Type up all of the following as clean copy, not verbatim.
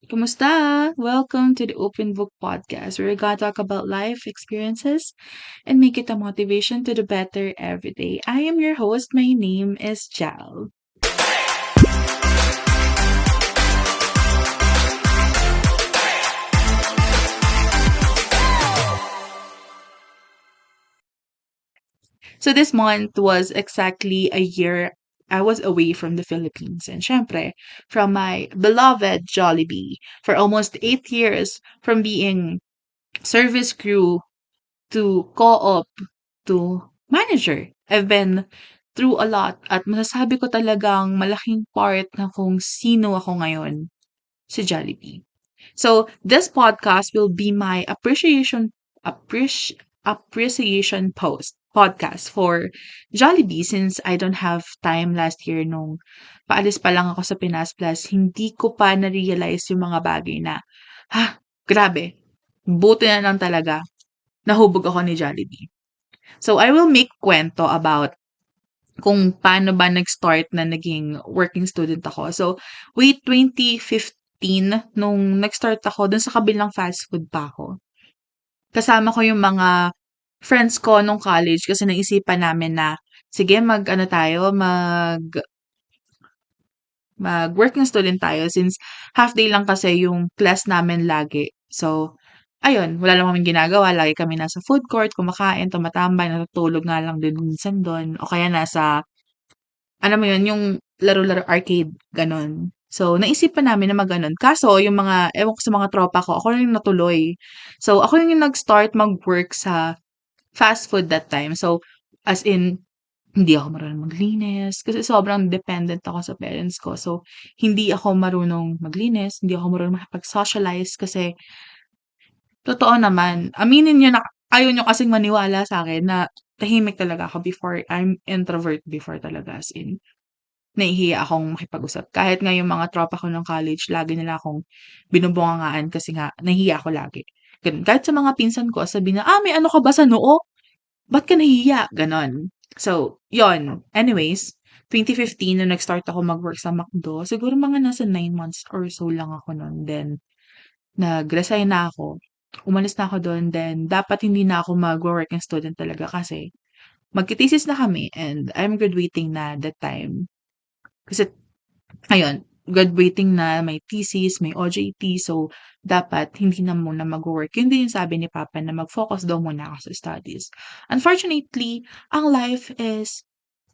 Kumusta? Welcome to the Open Book Podcast, where we're gonna talk about life experiences and make it a motivation to do better every day. I am your host. My name is Jal. So this month was exactly a year I was away from the Philippines and syempre from my beloved Jollibee for almost 8 years, from being service crew to co-op to manager. I've been through a lot at masasabi ko talagang malaking part na kung sino ako ngayon, si Jollibee. So this podcast will be my appreciation podcast for Jollibee, since I don't have time last year nung paalis pa lang ako sa Pinas, plus hindi ko pa na-realize yung mga bagay na, grabe, buti na lang talaga nahubog ako ni Jollibee. So I will make kwento about kung paano ba nag-start na naging working student ako. So way 2015 nung nag-start ako dun sa kabilang fast food pa ako. Kasama ko yung mga friends ko nung college kasi naisipan namin na sige mag-ano tayo, mag-working student tayo since half day lang kasi yung class namin lagi. So ayun, wala lang kaming ginagawa, lagi kami nasa food court, kumakain, tumatambay, natutulog nga lang din minsan dun o kaya nasa, alam mo yun, yung laro-laro arcade, gano'n. So, naisipan namin na mag-gano'n. Kaso yung mga ewan ko sa mga tropa ko, ako lang yung natuloy. So, ako yung nag-start mag-work sa fast food that time. So, as in, hindi ako marunong maglinis kasi sobrang dependent ako sa parents ko. So, hindi ako marunong maglinis, hindi ako marunong makipag-socialize kasi totoo naman, aminin niyo na ayaw niyo kasing maniwala sa'kin na tahimik talaga ako before. I'm introvert before talaga, as in nahihiya akong makipag-usap. Kahit nga yung mga tropa ko nung college, lagi nila akong binubungangaan kasi nga nahihiya ako lagi, gano'n. Kahit sa mga pinsan ko sabihin na, may ano ka ba sa noo? Ba't ka nahihiya?" Gano'n. So, yon. Anyways, 2015 nung nag-start ako mag-work sa McDo, siguro mga nasa 9 months or so lang ako nun. Then nag-resign na ako. Umalis na ako dun, then dapat hindi na ako magwo-working student talaga kasi magte-thesis na kami and I'm graduating na that time. Kasi ayun, graduating na, may thesis, may OJT, so dapat hindi na muna magwo-work. Yun din yung sabi ni papa na mag-focus daw muna ako sa studies. Unfortunately, ang life is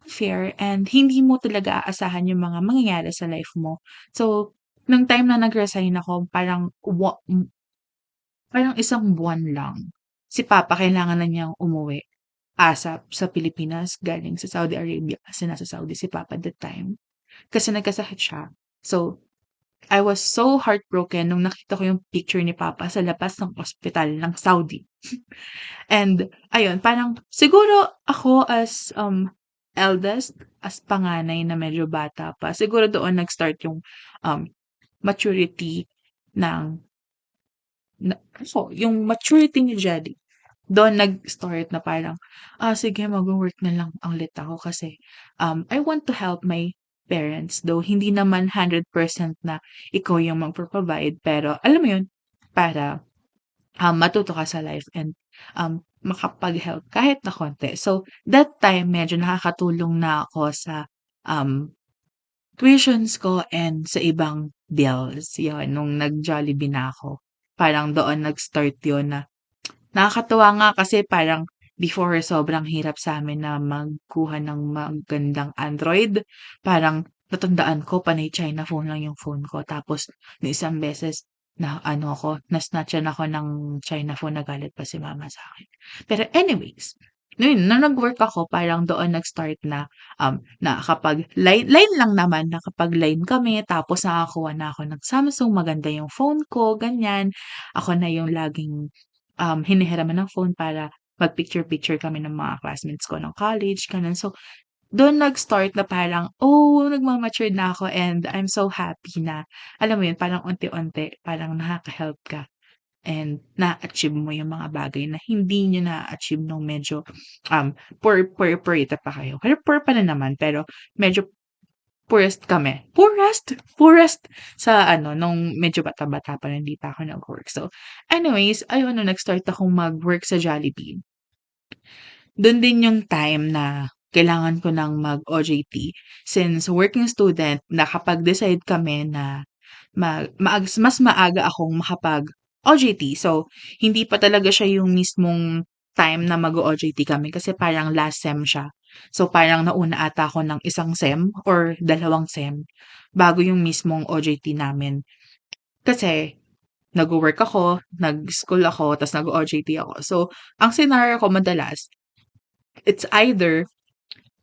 fair and hindi mo talaga aasahan yung mga mangyayari sa life mo. So, nung time na nag-resign ako, parang isang buwan lang, si papa kailangan na niyang umuwi ASAP sa Pilipinas galing sa Saudi Arabia kasi nasa Saudi si papa that time. Kasi nagkasakit siya. So, I was so heartbroken nung nakita ko yung picture ni papa sa labas ng ospital ng Saudi. And ayun, parang siguro ako as, eldest, as panganay na medyo bata pa, siguro doon nag-start yung, maturity ng yung maturity ni Jelly. Doon nag-start na parang, sige magwo-work na lang ulit ako kasi, I want to help my parents. Though hindi naman 100% na ikaw yung magpo-provide, pero alam mo yun, para, matuto ka sa life and, makapag-help kahit na konti. So, that time medyo nakakatulong na ako sa, um, tuitions ko and sa ibang bills, yun nung nag-Jollibee na ako. Parang doon nag-start yun na nakakatuwa nga kasi parang before sobrang hirap sa'min na magkuha ng magandang Android. Parang natandaan ko panay China phone lang yung phone ko tapos nung isang beses na ano ako, na-snatch-an ako ng China phone, nagalit pa si mama sa'kin. Pero anyways, nung nag-work ako parang doon nag-start na, nakakapag-line line lang naman, nakapag-line kami tapos nakakuha na ako ng Samsung, maganda yung phone ko, ganyan. Ako na yung laging hinihiraman ng phone para mag-picture-picture kami ng mga classmates ko ng college, gano'n. So, do'n nag-start na parang, nagma-mature na ako and I'm so happy na, alam mo 'yun, parang unti-unti parang nakaka-help ka and na-achieve mo yung mga bagay na hindi niyo na-a-achieve nung medyo, poor pa kayo. Pero poor pa rin naman, pero medyo poorest kami. Poorest? Poorest sa ano, nung medyo bata-bata pa hindi pa ako nag-work. So, anyways, ayun nung nag-start akong mag-work sa Jollibee, dun din yung time na kailangan ko ng mag-OJT. Since working student, nakapag-decide kami na mas maaga akong makapag-OJT. So, hindi pa talaga siya yung mismong time na mag-o-OJT kami kasi parang last sem siya. So, parang nauna ata ako ng isang sem or dalawang sem bago yung mismong OJT namin. Kasi nagwo-work ako, nag-school ako, ta's nag-o-OJT ako. So, ang scenario ko madalas, it's either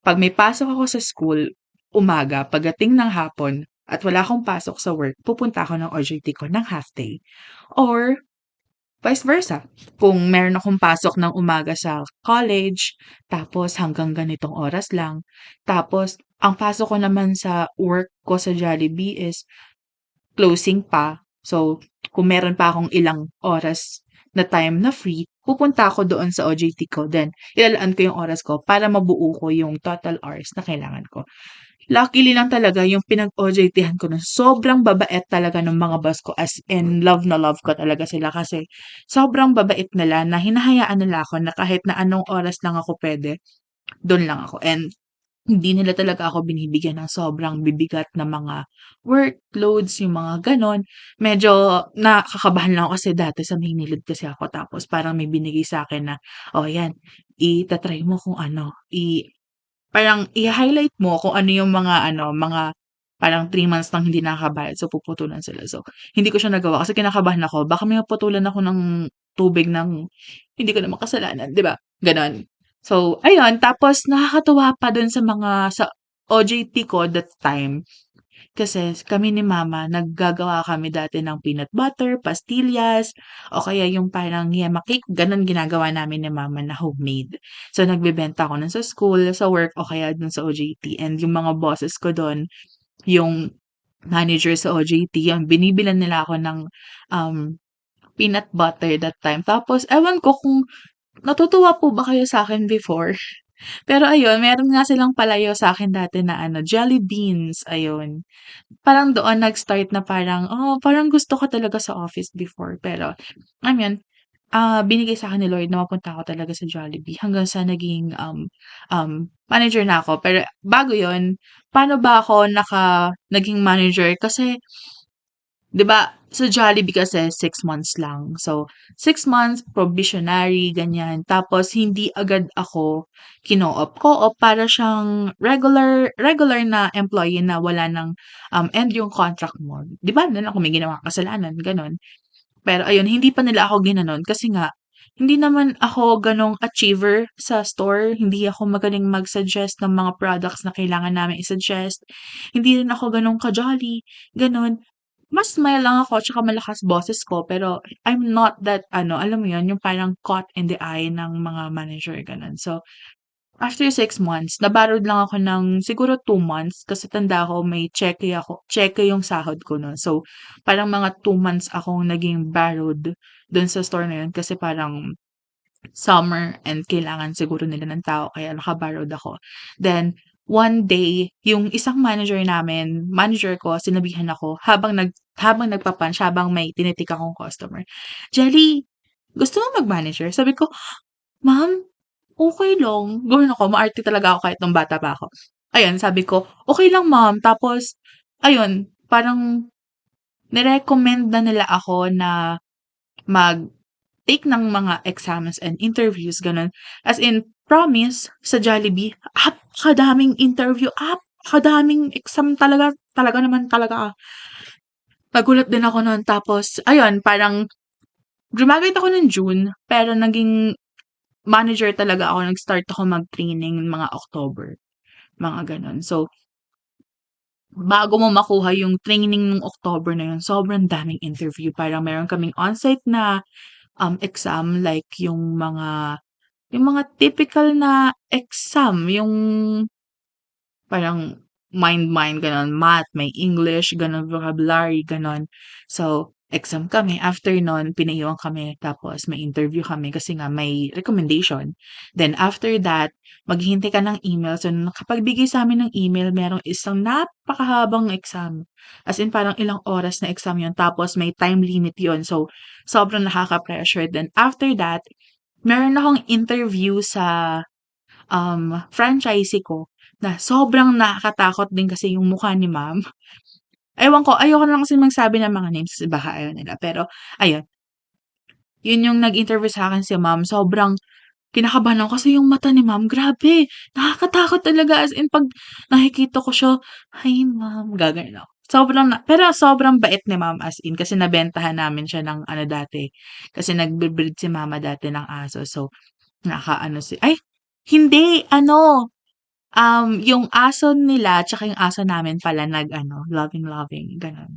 'pag may pasok ako sa school, umaga, pagdating ng hapon at wala akong pasok sa work, pupunta ako ng OJT ko ng half day or vice versa. Kung meron akong pasok ng umaga sa college, tapos hanggang ganitong oras lang, tapos ang pasok ko naman sa work ko sa Jollibee is closing pa. So, kung meron pa akong ilang oras na time na free, pupunta ako doon sa OJT ko. Then, ilalaan ko yung oras ko para mabuo ko yung total hours na kailangan ko. Luckily lang talaga yung pinag-OJT-han ko nun, sobrang babait talaga ng mga boss ko as in love na love ko talaga sila kasi sobrang babait nila na hinahayaan nila ako na kahit na anong oras lang ako puwede, dun lang ako. And hindi nila talaga ako binibigyan ng sobrang bibigat na mga workloads, yung mga gano'n. Medyo nakakabahan lang ako kasi dati sa Maynilad kasi ako tapos parang may binigay sa'kin na, "Oh, 'yan, ita-try mo kung ano, parang i-highlight mo kung ano yung mga ano, mga parang 3 months nang hindi nakakabayad, so puputulan sila." So, hindi ko siya nagawa kasi kinakabahan ako baka may maputulan ako ng tubig ng hindi ko naman kasalanan, 'di ba, gano'n. So, ayun tapos nakakatuwa pa dun sa mga sa OJT ko that time, kasi kami ni mama naggagawa kami dati ng peanut butter, pastillas, o kaya yung parang yema cake, gano'n ginagawa namin ni mama na homemade. So, nagbebenta ako nun sa school, sa work, o kaya dun sa OJT and yung mga bosses ko dun, yung manager sa OJT, yung binibilhan nila ako ng, um, peanut butter that time. Tapos ewan ko kung natutuwa po ba kayo sa'kin before? Pero ayun, meron nga silang palayaw sa'kin dati na ano, jelly beans, ayun. Parang doon nag-start na parang, parang gusto ko talaga sa office before pero alam yun, binigay sa'kin ni Lord na mapunta ako talaga sa Jollibee hanggang sa naging, manager na ako. Pero bago yun, paano ba ako naging manager kasi 'di ba sa Jollibee kasi 6 months lang. So, 6 months probationary ganyan, tapos hindi agad ako kino-op. Co-op para siyang regular regular na employee na wala ng, end yung contract mo. 'Di ba nun kung may ginawang kasalanan gano'n. Pero ayun, hindi pa nila ako ginanon kasi nga hindi naman ako gano'ng achiever sa store. Hindi ako magaling mag-suggest ng mga products na kailangan namin i-suggest. Hindi rin ako gano'n ka-jolly, gano'n. Mas smile lang ako tsaka malakas boses ko pero I'm not that ano, alam mo 'yun, yung parang caught in the eye ng mga manager, gano'n. So, after 6 months, nabarod lang ako ng siguro 2 months kasi tanda ko may tseke yung sahod ko nun. So, parang mga 2 months akong naging barod dun sa store na yun kasi parang summer and kailangan siguro nila ng tao kaya naka-borrowed ako. Then, one day, yung isang manager ko sinabihan ako habang nagpa-punch, habang may tinitik akong customer, "Jelly, gusto mo mag-manager?" Sabi ko, "Ma'am, okey lang." Gano'n ako, maarte talaga ako kahit nung bata pa ako. Ayun, sabi ko, "Okey lang ma'am." Tapos ayun, parang nirecommend na nila ako na mag-take ng mga exams and interviews, gano'n. As in, promise sa Jollibee, apakadaming interview, apakadaming exam talaga, talaga naman talaga. Nagulat din ako nun tapos ayun, parang grumaduate ako ng June, pero naging manager talaga ako, nag-start ako mag-training mga October, mga gano'n. So, bago mo makuha yung training nung October na yun, sobrang daming interview. Parang meron kaming onsite na, exam like yung mga typical na exam, yung parang mind, gano'n, math, may English, gano'n, vocabulary, gano'n. So, exam kami. After nun, pinaiwan kami tapos may interview kami kasi nga may recommendation. Then after that, maghihintay ka ng email. So, nung nakapagbigay sa'min ng email, merong isang napakahabang exam. As in parang ilang oras na exam yun tapos may time limit yun. So, sobrang nakaka-pressure. Then after that, meron akong interview sa, franchisee ko na sobrang nakakatakot din kasi yung mukha ni ma'am. Ewan ko, ayoko na lang kasi magsabi ng mga names kasi baka ayaw nila. Pero ayun, yun yung nag-interview sa'kin si ma'am. Sobrang kinakabahan ako kasi yung mata ni ma'am, grabe, nakakatakot talaga. As in 'pag nakikita ko siya, "Hi ma'am," gaganon ako. Pero sobrang bait ni ma'am as in kasi nabentahan namin siya ng ano dati, kasi nagbe-breed si mama dati ng aso. So, nakaano ay hindi, ano, yung aso nila tsaka yung aso namin pala nag-ano, loving-loving, gano'n.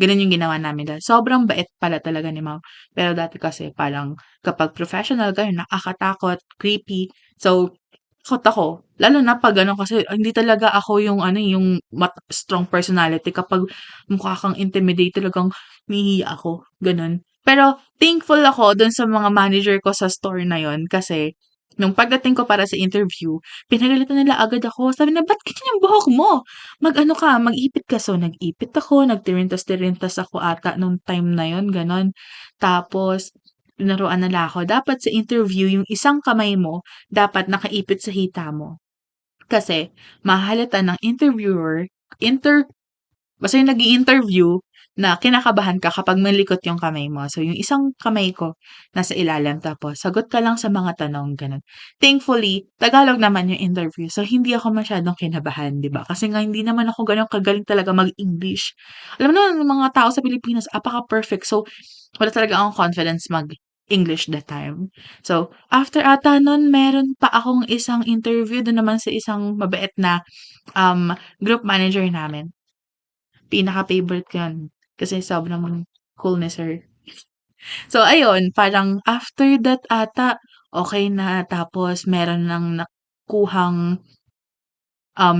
Gano'n yung ginawa namin dahil sobrang bait pala talaga ni ma'am. Pero dati kasi parang kapag professional gano'n nakakatakot, creepy. So, takot ako. Lalo na 'pag ano kasi hindi talaga ako yung ano, yung strong personality. Kapag mukha kang intimidate talagang nahihiya ako, gano'n. Pero thankful ako dun sa mga manager ko sa store na yun kasi nung pagdating ko para sa interview, pinagalitan nila agad ako. Sabi nila, "Ba't ganyan yung buhok mo? Mag-ano ka, mag-ipit ka." So, nag-ipit ako, nagtirintas-tirintas ako ata nung time na yun, gano'n. Tapos tinuruan nila ako, dapat sa interview yung isang kamay mo dapat nakaipit sa hita mo. Kasi mahahalata ng interviewer, basta yung nag-i-interview na kinakabahan ka kapag malikot yung kamay mo. So, yung isang kamay ko nasa ilalim tapos sagot ka lang sa mga tanong, gano'n. Thankfully, Tagalog naman yung interview. So, hindi ako masyadong kinabahan, 'di ba? Kasi nga hindi naman ako gano'n kagaling talaga mag-English. Alam mo naman yung mga tao sa Pilipinas apaka-perfect. So, wala talaga akong confidence mag-English that time. So, after ata nun meron pa akong isang interview dun naman sa isang mabait na, group manager namin. Pinaka-favorite ko yun, kasi sobrang cool ni sir. So ayun, parang after that ata, okey na tapos meron ng nakuhang,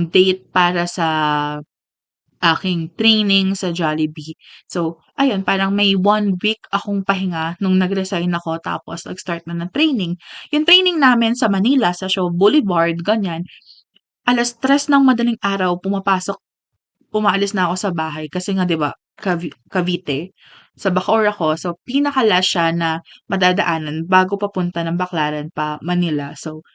date para sa aking training sa Jollibee. So ayun, parang may 1 week akong pahinga nung nag-resign ako tapos nag-start na ng training. Yung training namin sa Manila, sa Shaw Boulevard, ganyan, 3:00 ng madaling araw umaalis na ako sa bahay kasi nga 'di ba Cavite, sa Bacoor ako. So, pinaka-last siya na madadaanan bago papunta ng Baclaran pa Manila. So,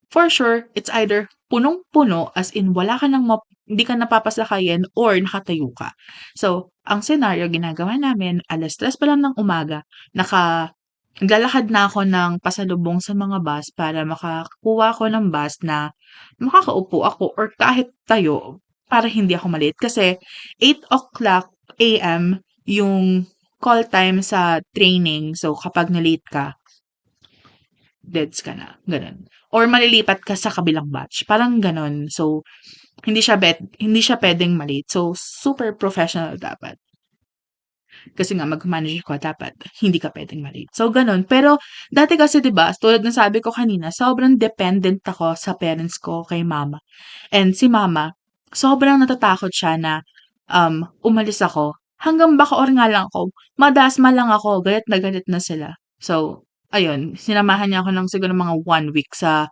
for sure, it's either punong-puno as in wala ka ng hindi ka napapasakayan or nakatayo ka. So, ang senaryo ginagawa namin 3:00 pa lang ng umaga naglalakad na ako ng pasalubong sa mga bus para makakuha ako ng bus na makakaupo ako or kahit tayo para hindi ako ma-late. Kasi 8:00 AM yung call time sa training. So, kapag na-late ka, deads ka na, gano'n. Or malilipat ka sa kabilang batch, parang gano'n. So, hindi siya puwedeng ma-late. So, super professional dapat. Kasi nga mag-manager ka dapat hindi ka puwedeng ma-late. So, gano'n. Pero dati kasi 'di ba, tulad ng sabi ko kanina, sobrang dependent ako sa parents ko, kay mama. And si mama, sobrang natatakot siya na, umalis ako. Hanggang Bacoor nga lang ako, madasma lang ako, galit na sila. So, ayun, sinamahan niya ako ng siguro mga 1 week sa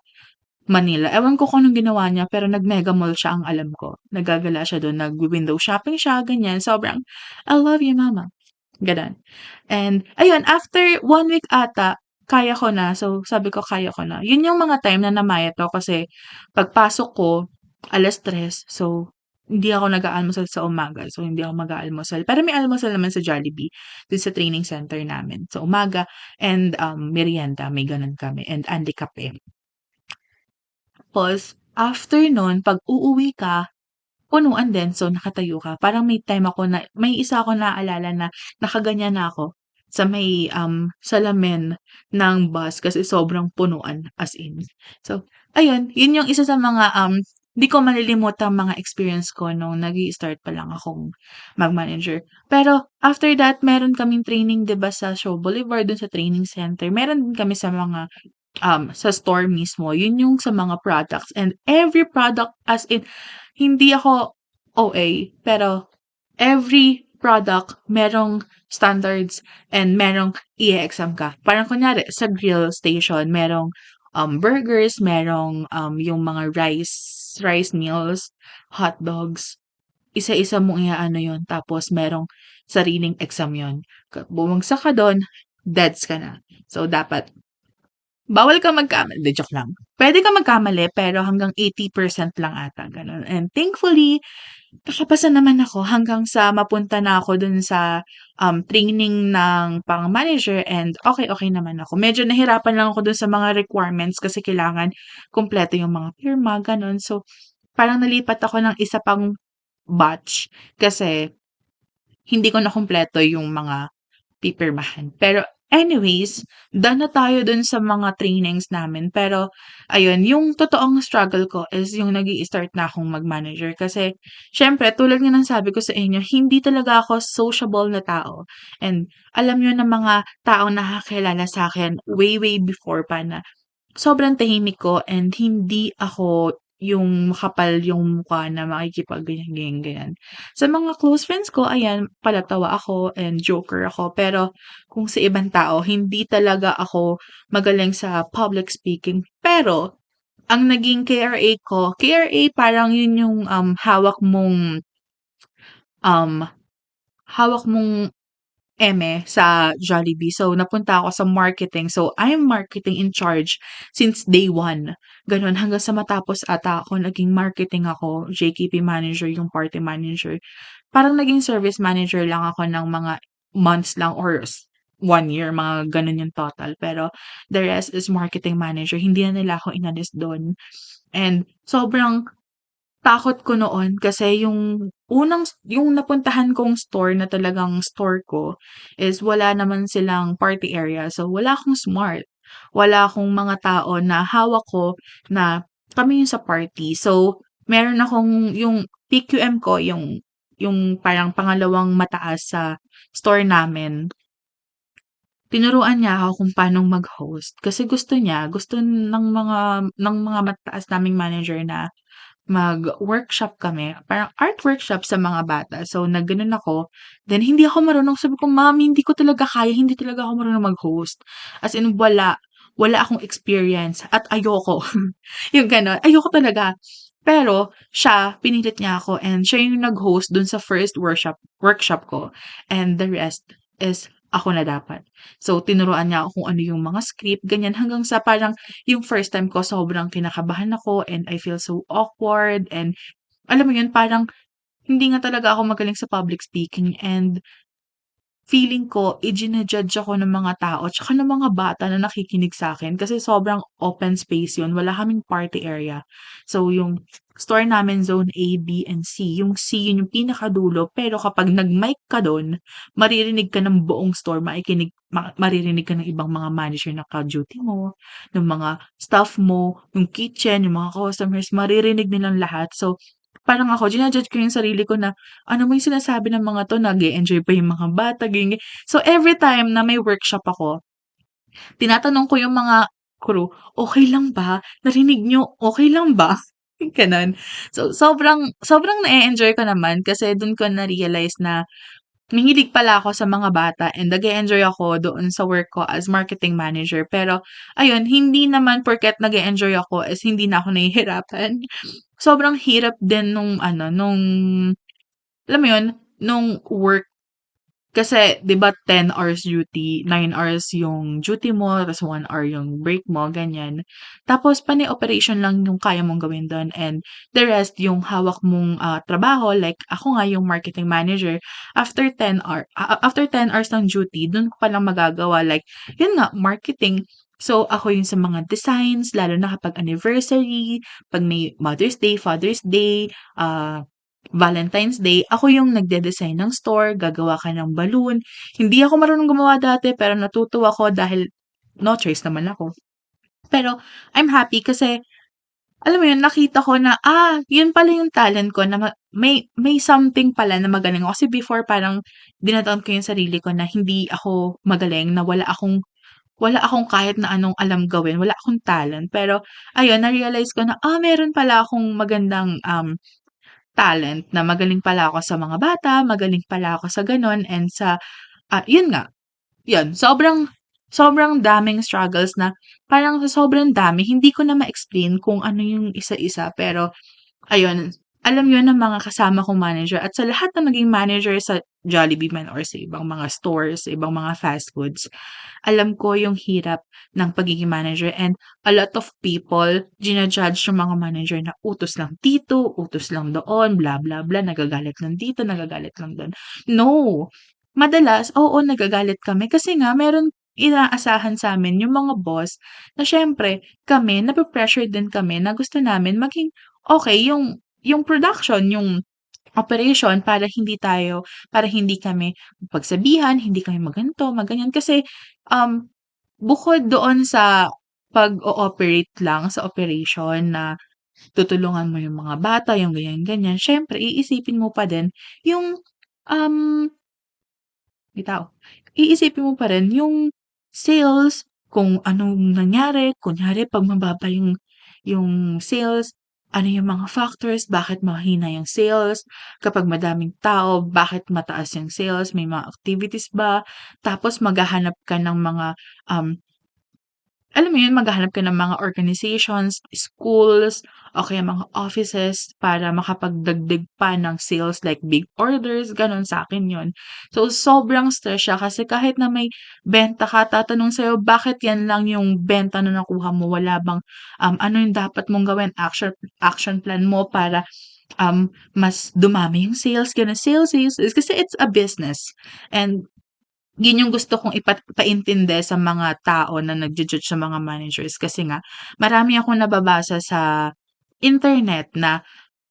Manila. Ewan ko kung anong ginawa niya, pero nag-Mega Mall siya ang alam ko. Naggagala siya dun, nagwi-window shopping siya, ganyan. Sobrang, "I love you mama." Gano'n. And ayun, after 1 week ata, kaya ko na. So, sabi ko kaya ko na. Yun yung mga time na namayat ako kasi pagpasok ko 3:00. So, hindi ako nag-aalmusal sa umaga. So, hindi ako mag-aalmusal. Pero may almusal naman sa Jollibee dun sa training center namin. So, umaga and, merienda, may gano'n kami and Andy kape. Tapos after nun 'pag uuwi ka, punuan din, so nakatayo ka. Parang may isa akong naalala na nakaganyan na ako sa may, salamin ng bus kasi sobrang punuan, as in. So, ayun, yun yung isa sa mga, di ko malilimutang mga experience ko nung nag-i-start pa lang akong mag-manager. Pero after that meron kaming training 'di ba sa Shaw Boulevard, dun sa training center. Meron din kami sa mga sa store mismo, yun yung sa mga products and every product as in hindi ako OA, pero every product, merong standards, and merong i-e-exam ka. Parang kunyari sa grill station merong, burgers, merong, yung mga rice meals, hot dogs, isa-isa mong iaano yun tapos merong sariling exam yun. Bumagsak ka dun, deads ka na. So, dapat bawal kang magkamali, 'di joke lang. Puwede kang magkamali pero hanggang 80% lang ata gano'n, and thankfully nakapasa naman ako hanggang sa mapunta na ako dun sa, training ng pang-manager, and okey naman ako. Medyo nahirapan lang ako dun sa mga requirements kasi kailangan kumpleto yung mga pirma, gano'n. So, parang nalipat ako ng isa pang batch kasi hindi ko nakumpleto yung mga pipirmahan. Pero anyways, done na tayo dun sa mga trainings namin. Pero ayun, yung totoong struggle ko is yung nag-i-start na akong mag-manager kasi siyempre tulad nga ng sabi ko sa inyo, hindi talaga ako sociable na tao. And alam niyo na mga taong nakakilala sa'kin way before pa na sobrang tahimik ko and hindi ako yung makapal yung mukha na makikipag-ganyan. Sa mga close friends ko, ayan, palatawa ako and joker ako. Pero kung sa ibang tao, hindi talaga ako magaling sa public speaking. Pero ang naging KRA ko, KRA parang yun yung um, hawak mong sa Jollibee. So, napunta ako sa marketing. So, I'm marketing in charge since day one. Gano'n hanggang sa matapos ata ako naging marketing ako, JKP manager, yung party manager. Parang naging service manager lang ako ng mga months lang or 1 year, mga gano'n yung total. Pero the rest is marketing manager. Hindi na nila ako inalis do'n. And sobrang takot ko noon kasi yung napuntahan kong store na talagang store ko is wala naman silang party area. So, wala akong smart. Wala akong mga tao na hawak ko na kami yung sa party. So, meron akong yung PQM ko, yung parang pangalawang mataas sa store namin. Tinuruan niya ako kung paanong mag-host kasi gusto ng mga mataas naming manager na mag-workshop kami, parang art workshop sa mga bata. So, nag-gano'n ako, then hindi ako marunong. Sabi ko, "Mom, hindi ko talaga kaya, hindi talaga ako marunong mag-host." As in wala akong experience at ayoko, yung gano'n. Ayoko talaga. Pero siya, pinilit niya ako and siya yung nag-host dun sa first workshop ko, and the rest is ako na dapat. So, tinuruan niya ako kung ano yung mga script, ganyan. Hanggang sa parang yung first time ko sobrang kinakabahan ako and I feel so awkward, and alam mo yun, parang hindi nga talaga ako magaling sa public speaking, and feeling ko ijina-judge ako ng mga tao tsaka ng mga bata na nakikinig sa'kin kasi sobrang open space yun, wala kaming party area. So, yung store namin zone A, B, and C. Yung C yun yung pinakadulo pero kapag nag-mic ka dun, maririnig ka ng buong store, maririnig ka ng ibang mga manager na ka-duty mo, ng mga staff mo, yung kitchen, yung mga customers, maririnig nilang lahat. So, parang ako jina-judge ko yung sarili ko na, "Ano ba yung sinasabi ng mga 'to, nag-e-enjoy pa yung mga bata," ganyan. So, every time na may workshop ako, tinatanong ko yung mga crew, "Okey lang ba? Narinig niyo, okey lang ba?" Gano'n. So, sobrang sobrang na-e-enjoy ko naman kasi dun ko na-realize na mahilig pala ako sa mga bata and nag-e-enjoy ako doon sa work ko as marketing manager. Pero ayun, hindi naman porket nag-e-enjoy ako is hindi na ako nahihirapan. Sobrang hirap din nung ano, alam mo yun, nung work kasi 'di ba 10 hours duty, 9 hours yung duty mo ta's 1 hour yung break mo, ganyan. Tapos panay operation lang yung kaya mong gawin dun, and the rest yung hawak mong, trabaho, like ako nga yung marketing manager, after 10 hours ng duty dun ko palang magagawa, like yun nga, marketing. So, ako yung sa mga designs lalo na kapag anniversary, 'pag may Mother's Day, Father's Day, Valentine's Day, ako yung nagde-design ng store, gagawa ka ng balloon. Hindi ako marunong gumawa dati pero natuto ako dahil no choice naman ako. Pero I'm happy kasi alam mo yun, nakita ko na, yun pala yung talent ko na may something pala na magaling ako. Kasi before parang dinadamp ko yung sarili ko na hindi ako magaling, na wala akong kahit na anong alam gawin, wala akong talent. Pero ayun, na-realize ko na, meron pala akong magandang, talent na magaling pala ako sa mga bata, magaling pala ako sa gano'n and sa, yun nga, yun sobrang sobrang daming struggles na parang sa sobrang dami hindi ko na ma-explain kung ano yung isa-isa pero ayun, alam yun ng mga kasama kong manager at sa lahat na naging manager sa Jollibee man or sa ibang mga stores, sa ibang mga fast foods, alam ko yung hirap ng pagiging manager and a lot of people jina-judge yung mga manager na utos lang dito, utos lang doon, bla bla bla, nagagalit lang dito, nagagalit lang dun. No, madalas, oo, nagagalit kami kasi nga meron inaasahan sa'min yung mga boss na siyempre kami nape-pressure din kami na gusto namin maging okey yung production, yung operation para hindi kami pagsabihan, hindi kami mag-ganito, mag-ganyan. Kasi, bukod doon sa pag-o-operate lang sa operation na tutulungan mo yung mga bata, yung ganyan-ganyan, siyempre iisipin mo pa din yung, um bitaw. Iisipin mo pa rin yung sales, kung anong nangyari. Kunyari 'pag mababa yung sales, ano yung mga factors, bakit mahina yung sales, kapag madaming tao, bakit mataas yung sales, may mga activities ba, tapos maghahanap ka ng mga, um alam mo yun, maghahanap ka ng mga organizations, schools, o kaya mga offices para makapagdagdag pa ng sales like big orders, gano'n. Sa'kin yun. So, sobrang stress siya kasi kahit na may benta ka, tatanong sa'yo, "Bakit yan lang yung benta na nakuha mo? Wala bang, ano yung dapat mong gawin, action plan mo para, mas dumami yung sales?" Gano'n. Sales, sales, sales. Kasi it's a business and yun yung gusto kong paintindi sa mga tao na nagju-judge sa mga managers kasi nga marami akong nababasa sa internet na,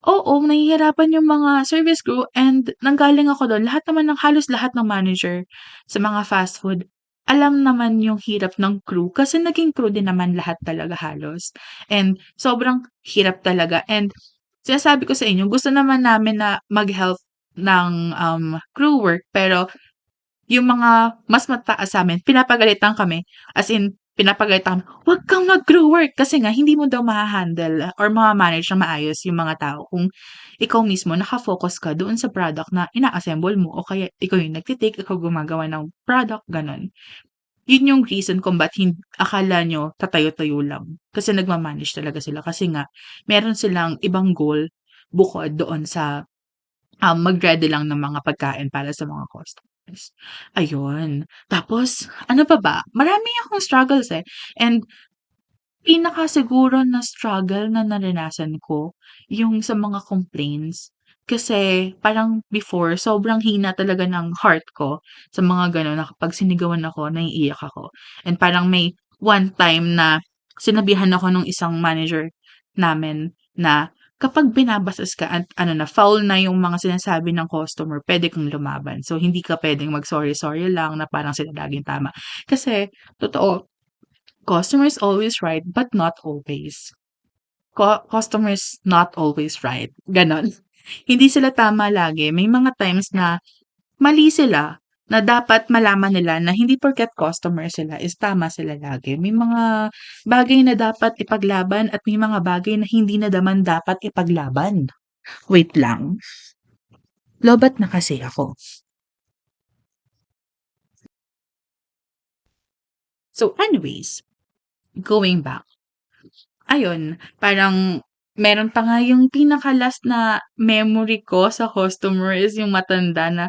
oo, nahihirapan yung mga service crew and nanggaling ako dun halos lahat ng manager sa mga fast food, alam naman yung hirap ng crew kasi naging crew din naman lahat talaga halos. And sobrang hirap talaga and sinasabi ko sa inyo gusto naman namin na mag-help ng, crew work pero yung mga mas mataas sa'min pinapagalitan kami, as in pinapagalitan kami, "Wag kang mag-crew work." Kasi nga hindi mo daw maha-handle or mama-manage ng maayos yung mga tao kung ikaw mismo naka-focus ka doon sa product na ina-assemble mo o kaya ikaw yung nagti-take, ikaw gumagawa ng product, gano'n. Yun yung reason kung ba't akala niyo tatayo-tayo lang, kasi nagma-manage talaga sila kasi nga meron silang ibang goal bukod doon sa mag-ready lang ng mga pagkain para sa mga customers, ayun. Tapos ano pa ba, marami akong struggles, eh, and pinaka siguro na struggle na naranasan ko yung sa mga complaints. Kasi parang before sobrang hina talaga ng heart ko sa mga gano'n na kapag sinigawan ako naiiyak ako. And parang may one time na sinabihan ako nung isang manager namin na kapag binabastos ka at ano na foul na yung mga sinasabi ng customer puwede kang lumaban. So hindi ka puwedeng mag-sorry-sorry lang na parang sila laging tama. Kasi totoo, customers always right but not always. Customers not always right, gano'n. Hindi sila tama lagi, may mga times na mali sila, na dapat malaman nila na hindi porket customer sila is tama sila lagi. May mga bagay na dapat ipaglaban at may mga bagay na hindi na naman dapat ipaglaban. Wait lang, lobat na kasi ako. So anyways, going back. Ayun, parang meron pa nga yung pinaka-last na memory ko sa customer is yung matanda na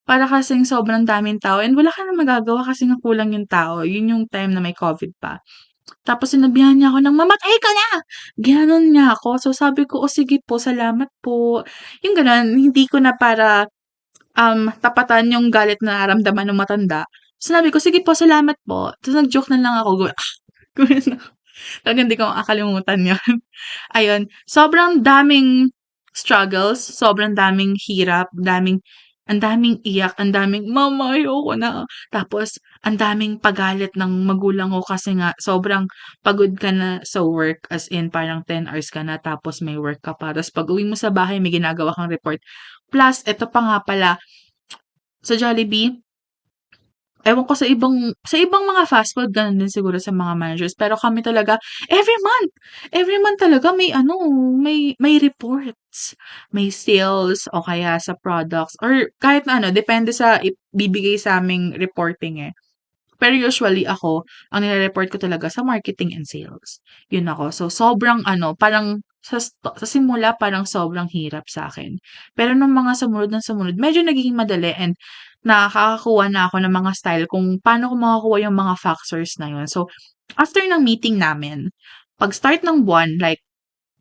para kasing sobrang daming tao and wala ka ng magagawa kasi nga kulang yung tao. Yun yung time na may COVID pa. Tapos sinabihan niya ako ng, "Mamatay ka na!" Ginanon niya ako. So sabi ko, "O sige po, salamat po." Yung gano'n, hindi ko na para, tapatan yung galit na nararamdaman nung matanda. Sinabi ko, "Sige po, salamat po." Tapos nag-joke na lang ako, gumano talagang hindi ko makakalimutan yun. Ayun, sobrang daming struggles, sobrang daming hirap, ang daming iyak, ang daming, "Mama, ayoko na." Tapos ang daming pagalit ng magulang ko kasi nga sobrang pagod ka na sa work, as in parang 10 hours ka na tapos may work ka pa. Tapos pag-uwi mo sa bahay may ginagawa kang report. Plus eto pa nga pala, sa Jollibee Ewan ko sa ibang mga fast food gano'n din siguro sa mga managers, pero kami talaga every month talaga may ano, may reports, may sales o kaya sa products or kahit na ano depende sa ibibigay sa'ming reporting, eh. Pero usually ako, ang nire-report ko talaga sa marketing and sales, 'yun ako. So, sobrang ano, parang sa simula parang sobrang hirap sa'kin. Pero nung mga sumunod na sumunod, medyo nagiging madali and nakakakuha na ako ng mga style kung paano ko makukuha yung mga factors na 'yun. So, after ng meeting namin, 'pag start ng buwan like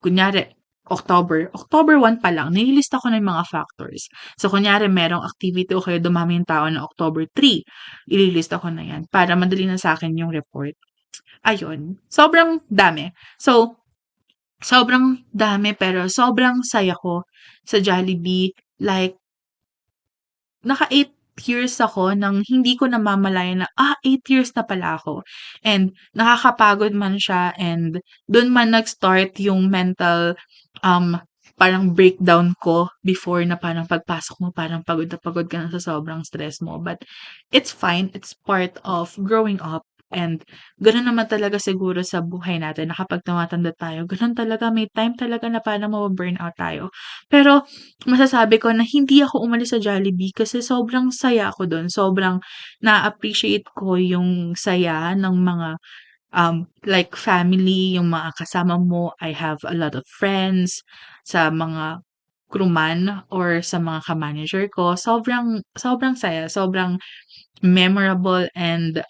kunyari October 1 pa lang nililista ko na yung mga factors. So, kunyari merong activity o kaya dumami yung tao ng October 3 ililista ko na yan para madali na sa'kin yung report. Ayun, sobrang dami. So, sobrang dami pero sobrang saya ko sa Jollibee. Like, naka 8 years ako ng hindi ko namamalayan na, 8 years na pala ako. And nakakapagod man siya and dun man nag-start yung mental, um, parang breakdown ko before na parang pagpasok mo parang pagod na pagod ka na sa sobrang stress mo. But it's fine, it's part of growing up and gano'n naman talaga siguro sa buhay natin na kapag tumatanda tayo, gano'n talaga may time talaga na parang mabu-burnout tayo. Pero masasabi ko na hindi ako umalis sa Jollibee kasi sobrang saya ko dun, sobrang na-appreciate ko yung saya ng mga, like family, yung mga kasama mo. I have a lot of friends sa mga crewman or sa mga ka-manager ko. Sobrang sobrang saya, sobrang memorable and,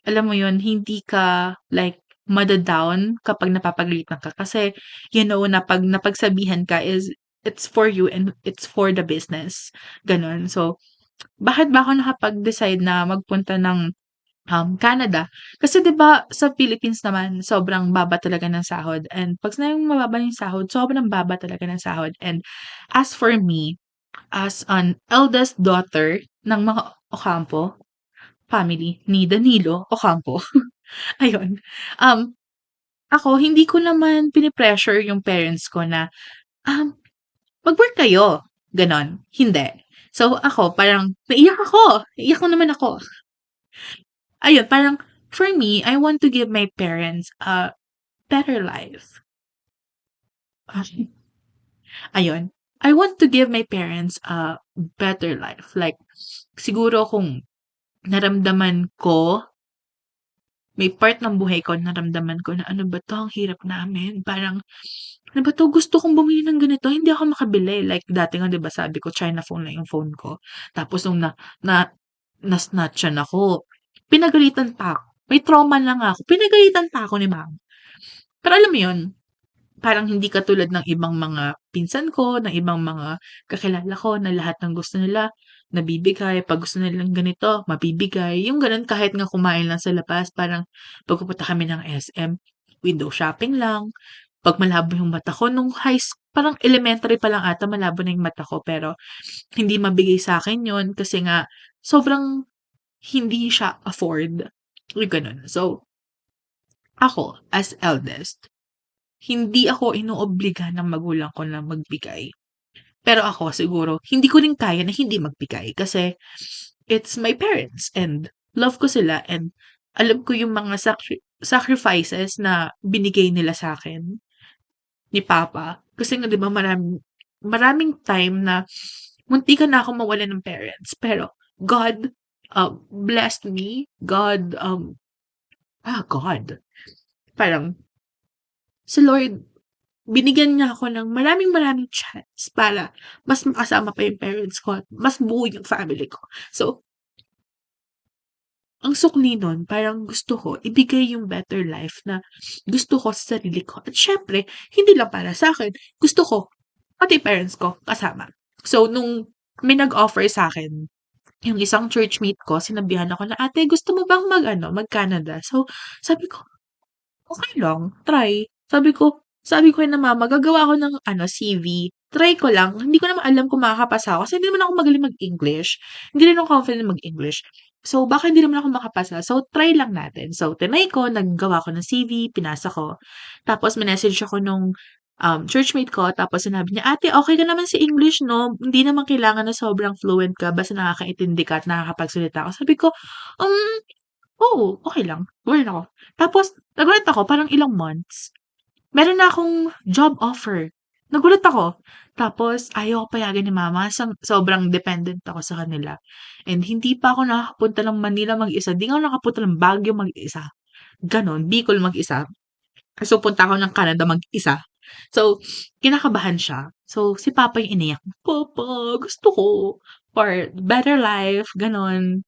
alam mo yun, hindi ka like mada-down kapag napapagalitan ka kasi you know na 'pag napagsabihan ka is it's for you and it's for the business, gano'n. So, bakit ba ako nakapag-decide na magpunta ng, Canada? Kasi 'di ba sa Philippines naman sobrang baba talaga ng sahod and 'pag sinabing mababa yung sahod, sobrang baba talaga ng sahod and as for me, as an eldest daughter ng mga Ocampo family ni Danilo Ocampo, ayun. Um, Ako hindi ko naman pine-pressure yung parents ko na, "Mag-work kayo," gano'n, hindi. So ako parang naiyak ko naman ako. Ayun, parang for me, I want to give my parents a better life. Ayun, I want to give my parents a better life. Like siguro kung naramdaman ko may part ng buhay ko naramdaman ko na, "Ano ba 'to, ang hirap namin." Parang, "Ano ba 'to, gusto kong bumili ng ganito, hindi ako makabili." Like dati nga 'di ba sabi ko China phone lang yung phone ko. Tapos nung na na-snatch-an ako, pinagalitan pa ako. May trauma na nga ako, pinagalitan pa ako ni mama. Pero alam mo yun, parang hindi katulad ng ibang mga pinsan ko, ng ibang mga kakilala ko na lahat ng gusto nila nabibigay, 'pag gusto nilang ganito mabibigay, yung gano'n kahit nga kumain lang sa labas parang 'pag pupunta kami ng SM, window shopping lang, 'pag malabo yung mata ko nung parang elementary pa lang ata malabo na yung mata ko pero hindi mabigay sa'kin yun kasi nga sobrang hindi siya afford, yung gano'n. So, ako as eldest hindi ako inoobliga ng magulang ko na magbigay. Pero ako siguro, hindi ko rin kaya na hindi magbigay kasi it's my parents and love ko sila and alam ko yung mga sacrifices na binigay nila sa akin ni papa. Kasi nga 'di ba maraming time na muntikan na akong mawalan ng parents pero God, blessed me. God, parang si Lord binigyan niya ako ng maraming chance para mas makasama pa yung parents ko at mas buo yung family ko. So, ang sukli nun parang gusto ko ibigay yung better life na gusto ko sa sarili ko at siyempre hindi lang para sa'kin, gusto ko pati parents ko kasama. So, nung may nag-offer sa'kin, yung isang churchmate ko sinabihan ako na, "Ate gusto mo bang mag-ano, mag-Canada?" So, sabi ko okey lang, try. Sabi ko kina mama gagawa ako ng ano CV, try ko lang. Hindi ko naman alam kung makakapasa ako kasi hindi naman ako magaling mag-English. Hindi rin ako confident mag-English. So, baka hindi naman ako makapasa. So, try lang natin. So, tinry ko, naggawa ako ng CV, pinasa ko. Tapos minessage ako nung churchmate ko tapos sinabi niya, "Ate, okey ka naman sa English 'no? Hindi naman kailangan na sobrang fluent ka basta nakakaintindi ka at nakakapagsalita ka." Sabi ko, "Um, oo, okey lang." Gumanon ako. Tapos nagulat ako parang ilang months, meron na akong job offer. Nagulat ako. Tapos ayaw ko payagan ni mama sobrang dependent ako sa kanila and hindi pa ako nakakapunta ng Manila mag-isa, 'di nga ako nakapunta ng Baguio mag-isa, gano'n, Bicol mag-isa. So, punta ako ng Canada mag-isa. So, kinakabahan siya. So, si papa yung iniyak, "Papa, gusto ko for better life," gano'n.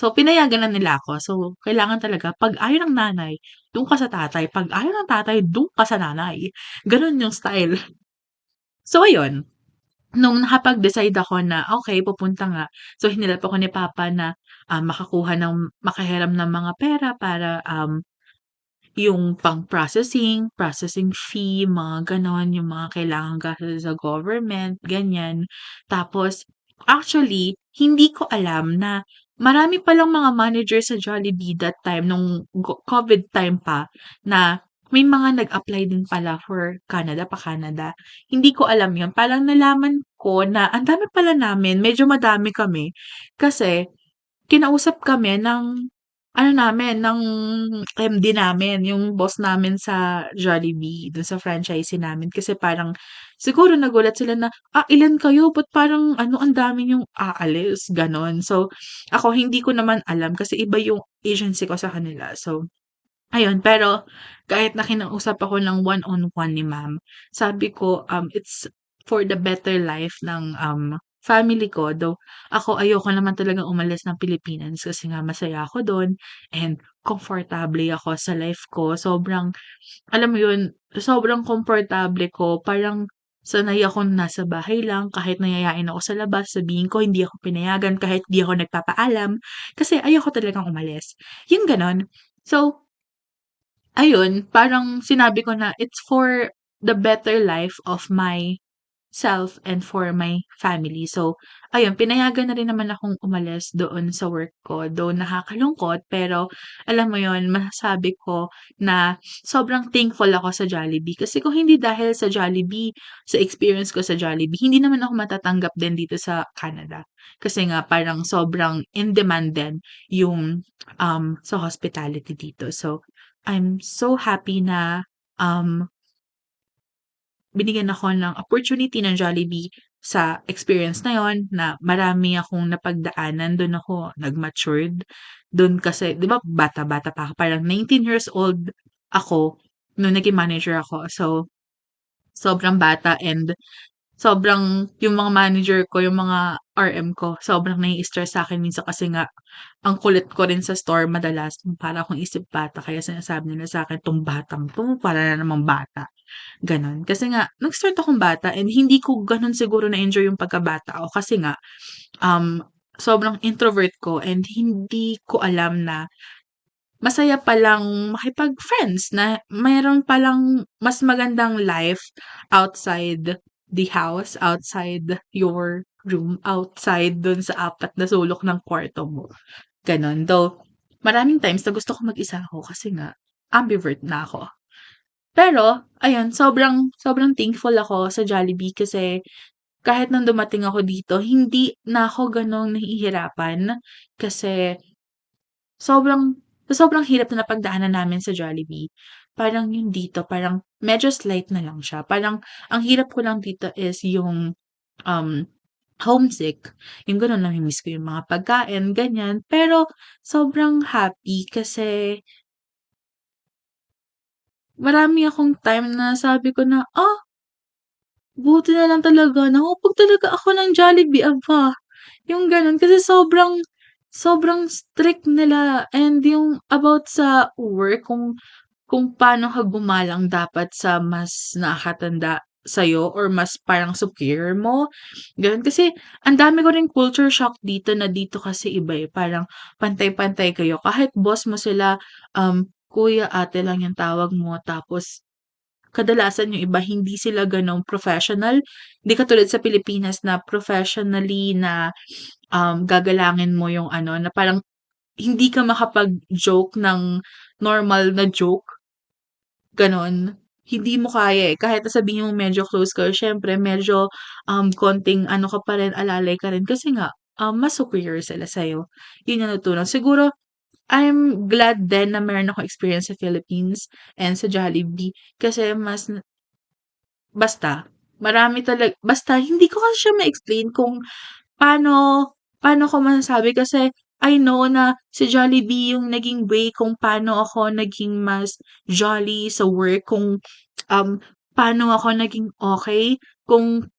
So, pinayagan na nila ako. So, kailangan talaga 'pag ayaw ng nanay, do'n ka sa tatay, 'pag ayaw ng tatay, do'n ka sa nanay. Gano'n yung style. So, ayun, nung nakapag-decide ako na, okey pupunta nga, so hinilap ako ni papa na, makahiram ng mga pera para, yung processing fee, mga gano'n, yung mga kailangang gastusin sa government, ganyan. Tapos, actually, hindi ko alam na marami palang mga manager sa Jollibee that time nung COVID time pa na may mga nag-apply din pala for pa-Canada. Hindi ko alam yun. Parang nalaman ko na ang dami pala namin, medyo madami kami kasi kinausap kami ng ano namin, ng MD namin, yung boss namin sa Jollibee, dun sa franchisee namin. Kasi parang siguro nagulat sila na, ilan kayo? Ba't parang ano, ang dami niyong aalis?" Gano'n. So, ako hindi ko naman alam kasi iba yung agency ko sa kanila. So, ayun, pero kahit na kinausap ako ng one-on-one ni ma'am, sabi ko, it's for the better life ng, family ko. Though ako ayoko naman talagang umalis ng Pilipinas kasi nga masaya ako dun and komportable ako sa life ko. Sobrang alam mo yun, sobrang komportable ko. Parang sanay akong nasa bahay lang kahit na yayain ako sa labas, sabihin ko hindi ako pinayagan kahit di ako nagpapaalam kasi ayoko talagang umalis, yung gano'n. So, ayun, parang sinabi ko na it's for the better life of myself and for my family. So, ayun, pinayagan na rin naman akong umalis doon sa work ko. Though nakakalungkot, pero alam mo yun, masasabi ko na sobrang thankful ako sa Jollibee. Kasi kung hindi dahil sa Jollibee, sa experience ko sa Jollibee, hindi naman ako matatanggap din dito sa Canada. Kasi nga parang sobrang in demand din yung sa hospitality dito. So, I'm so happy na um binigyan ako ng opportunity ng Jollibee sa experience na yun, na marami akong napagdaanan, dun ako nag-matured. Dun kasi 'di ba bata-bata pa ako, parang 19 years old ako nung naging manager ako. So, sobrang bata and sobrang yung mga manager ko, yung mga RM ko, sobrang nai-stress sa'kin minsan kasi nga ang kulit ko rin sa store madalas, para akong isip bata kaya sinasabi nila sa'kin, "'Tong batang 'to, para na namang bata." Gano'n. Kasi nga nag-start akong bata and hindi ko gano'n siguro na-enjoy yung pagkabata ko kasi nga, sobrang introvert ko and hindi ko alam na masaya palang makipag-friends, na mayro'n palang mas magandang life outside the house, outside your room, outside do'n sa apat na sulok ng kwarto mo, gano'n. Though maraming times na gusto ko mag-isa ako kasi nga ambivert na ako. Pero ayun, sobrang sobrang thankful ako sa Jollibee kasi kahit nung dumating ako dito hindi na ako gano'n nahihirapan kasi sobrang sa sobrang hirap na napagdaanan namin sa Jollibee, parang yung dito parang medyo slight na lang siya. Parang ang hirap ko lang dito is yung, um, homesick, yung gano'n, nami-miss ko yung mga pagkain, ganyan. Pero sobrang happy kasi marami akong time na sabi ko na, buti na lang talaga nakupag talaga ako ng Jollibee, aba, yung gano'n. Kasi sobrang sobrang strict nila and yung about sa work kung paano ka gumalang dapat sa mas nakakatanda sa'yo or mas parang superior mo, gano'n. Kasi ang dami ko ring culture shock dito na dito kasi iba, parang pantay-pantay kayo kahit boss mo sila, kuya, ate lang yung tawag mo tapos kadalasan yung iba hindi sila gano'n professional. Hindi katulad sa Pilipinas na professionally na, gagalangin mo yung ano, na parang hindi ka makapag-joke ng normal na joke, gano'n. hindi mo kaya, eh, kahit na sabihin mong medyo close kayo siyempre medyo, konting ano ka pa rin, alalay ka rin kasi nga, mas superior sila sa'yo. Yun yung natutunan. Siguro I'm glad din na meron akong experience sa Philippines and sa Jollibee kasi basta basta hindi ko kasi siya ma-explain kung paano paano ko masasabi kasi I know na si Jollibee yung naging way kung paano ako naging mas jolly sa work, kung, paano ako naging okey, kung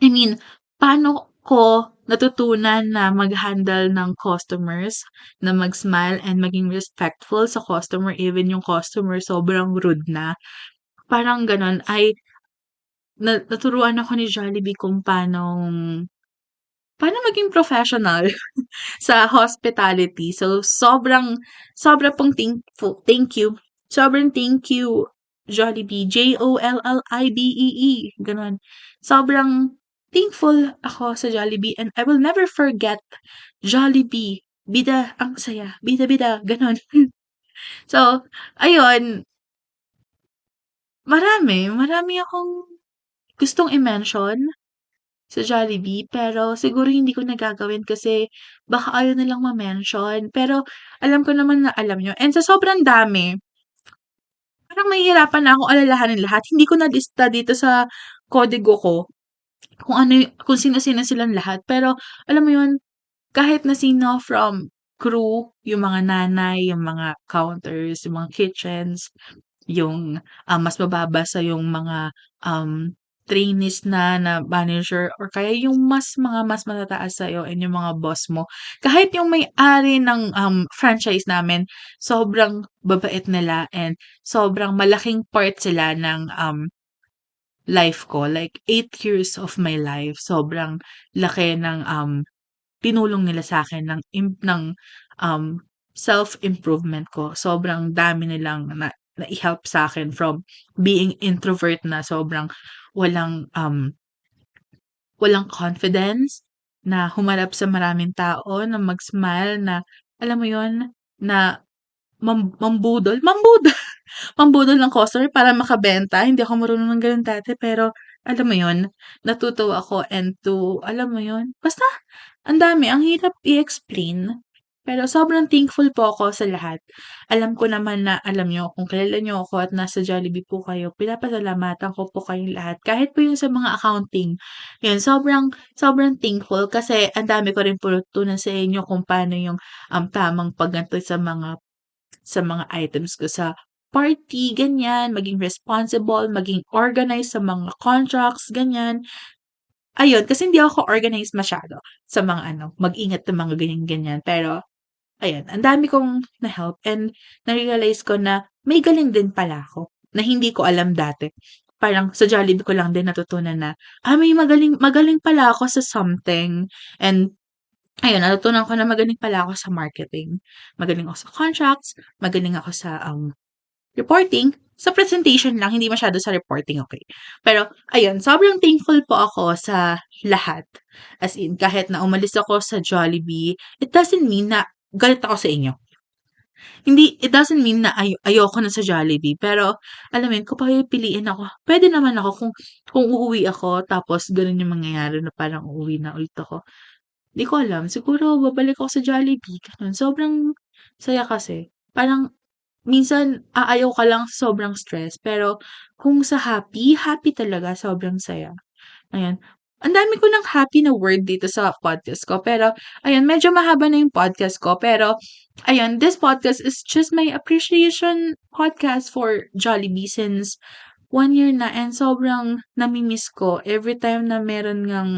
I mean, paano ko natutunan na mag-handle ng customers, na mag-smile and maging respectful sa customer even yung customer sobrang rude na, parang gano'n ay naturuan ako ni Jollibee kung paano maging professional sa hospitality. So, sobra pong thank you. Sobrang thank you, Jollibee, Jollibee, gano'n. Sobrang thankful ako sa Jollibee and I will never forget Jollibee. Bida ang saya, bida-bida, gano'n. So, ayun, marami akong gustong i-mention sa Jollibee, pero siguro hindi ko na gagawin kasi baka ayaw nilang ma-mention. Pero alam ko naman na alam niyo and sa sobrang dami, parang mahihirapan na akong alalahanin lahat. Hindi ko na lista dito sa kodigo ko kung kung sino-sino silang lahat. Pero alam mo yun, kahit na sino from crew, yung mga nanay, yung mga counters, yung mga kitchens, yung, mas mababa sa yung mga, trainees na manager or kaya yung mas matataas sa'yo and yung mga boss mo. Kahit yung may-ari ng, franchise namin, sobrang babait nila and sobrang malaking part sila ng, life ko. Like 8 years of my life, sobrang laki ng, tinulong nila sa'kin um, self-improvement ko. Sobrang dami nilang nai-help sa'kin from being introvert na sobrang walang, walang confidence, na humarap sa maraming tao, na mag-smile, na alam mo yun, na mambudol mambudol ng customer para makabenta. Hindi ako marunong ng gano'n dati pero alam mo yun, natuto ako and alam mo yun, basta ang dami, ang hirap i-explain, pero sobrang thankful po ako sa lahat. Alam ko naman na alam niyo kung kilala niyo ako at nasa Jollibee po kayo, pinapasalamatan ko po kayong lahat. Kahit po yung sa mga accounting, yun sobrang sobrang thankful kasi ang dami ko rin po natutunan sa inyo kung paano yung, tamang pagganto sa mga items ko sa party, ganyan. Maging responsible, maging organized sa mga contracts, ganyan. Ayun, kasi hindi ako organized masyado sa mga ano, mag-ingat ng mga ganyan-ganyan. Pero ayun, ang dami kong na-help and na-realize ko na may galing din pala ako na hindi ko alam dati. Parang sa Jollibee ko lang din natutunan na, may magaling magaling pala ako sa something and ayun, natutunan ko na magaling pala ako sa marketing. Magaling ako sa contracts, magaling ako sa, reporting, sa presentation lang, hindi masyado sa reporting, okey. Pero ayun, sobrang thankful po ako sa lahat. As in, kahit na umalis ako sa Jollibee, it doesn't mean na galit ako sa inyo. Hindi, it doesn't mean na ayoko na sa Jollibee, pero alam mo yun, kung papipiliin ako, puwede naman ako kung uuwi ako tapos gano'n yung mangyayari na parang uuwi na ulit ako. Di ko alam, siguro babalik ako sa Jollibee, gano'n. Sobrang saya kasi. Parang minsan aayaw ka lang sa sobrang stress, pero kung sa happy, happy talaga, sobrang saya. Ayan. Ang dami ko ng happy na word dito sa podcast ko, pero ayun, medyo mahaba na yung podcast ko. Pero ayun, this podcast is just my appreciation podcast for Jollibee since 1 year na and sobrang nami-miss ko every time na meron ngang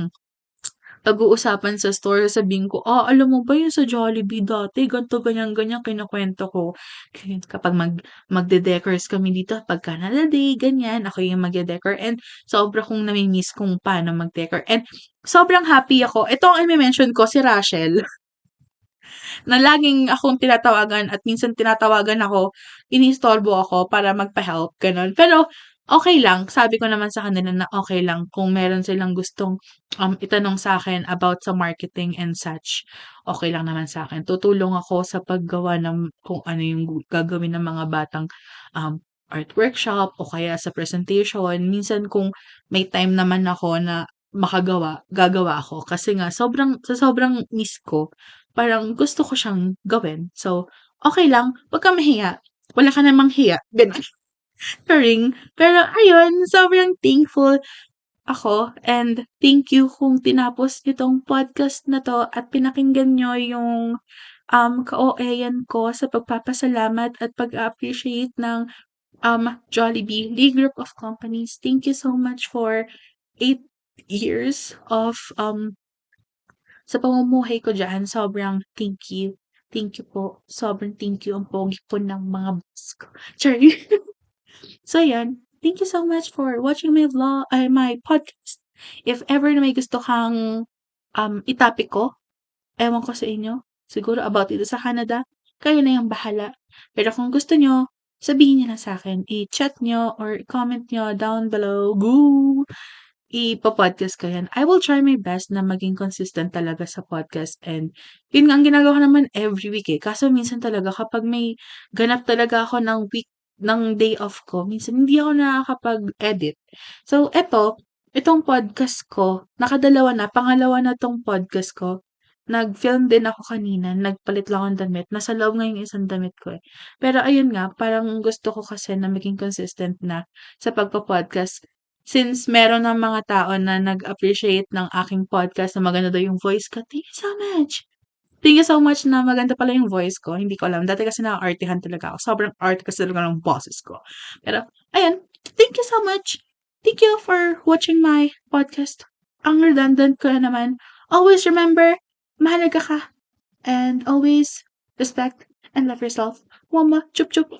pag-uusapan sa store sasabihin ko, alam mo ba yung sa Jollibee dati ganito, ganyan, ganyan kinukuwento ko. Kapag magde-decors kami dito pag Canada Day, ganyan, ako yung magde-decor and sobra kong nami-miss kung paano mag-decor and sobrang happy ako. Ito ang ime-mention ko, si Rachel. Na laging akong tinatawagan at minsan tinatawagan ako, iniistorbo ako para magpa-help, gano'n. Pero okey lang, sabi ko naman sa kanila na okey lang kung meron silang gustong, itanong sa'kin about sa marketing and such, okey lang naman sa'kin. Tutulong ako sa paggawa ng kung ano yung gagawin ng mga batang, art workshop o kaya sa presentation. Minsan kung may time naman ako na makagawa, gagawa ako kasi nga sobrang miss ko, parang gusto ko siyang gawin. So, okey lang, 'wag kang mahiya, wala ka namang hiya, gano'n. Charing. Pero ayun, sobrang thankful ako and thank you kung tinapos niyo 'tong podcast na 'to at pinakinggan niyo yung, ka-OA-yan ko sa pagpapasalamat at pag-a-appreciate ng Jollibee, Lee Group of Companies. Thank you so much for 8 years of, sa pamumuhay ko diyan. Sobrang thank you. Thank you po. Sobrang thank you. Ang pogi po ng mga boss ko. Charing. So, yan. Thank you so much for watching my my podcast. If ever na may gusto kang i-topic ko, ewan ko sa inyo, siguro about dito sa Canada, kayo na yung bahala. Pero kung gusto nyo, sabihin niyo lang sa'kin, i-chat niyo or i-comment niyo down below. Go! Ipo-podcast ko yan. I will try my best na maging consistent talaga sa podcast and yun nga ang ginagawa ko naman every week, eh. Kaso minsan talaga kapag may ganap talaga ako ng day off ko, minsan hindi ako nakakapag-edit. So itong podcast ko, nakadalawa na, pangalawa na 'tong podcast ko. Nag-film din ako kanina, nagpalit lang akong damit, nasa loob nga yung isang damit ko, eh. Pero ayun nga, parang gusto ko kasi na maging consistent na sa pagpo-podcast since meron ng mga tao na nag-appreciate ng aking podcast na maganda daw yung voice ko. Thank you so much! Thank you so much na maganda pala yung voice ko, hindi ko alam. Dati kasi naaartehan talaga ako, sobrang arte kasi talaga ng boses ko. Pero ayan, thank you so much! Thank you for watching my podcast. Ang redundant ko na naman. Always remember, mahalaga ka and always respect and love yourself. Mama, chup chup.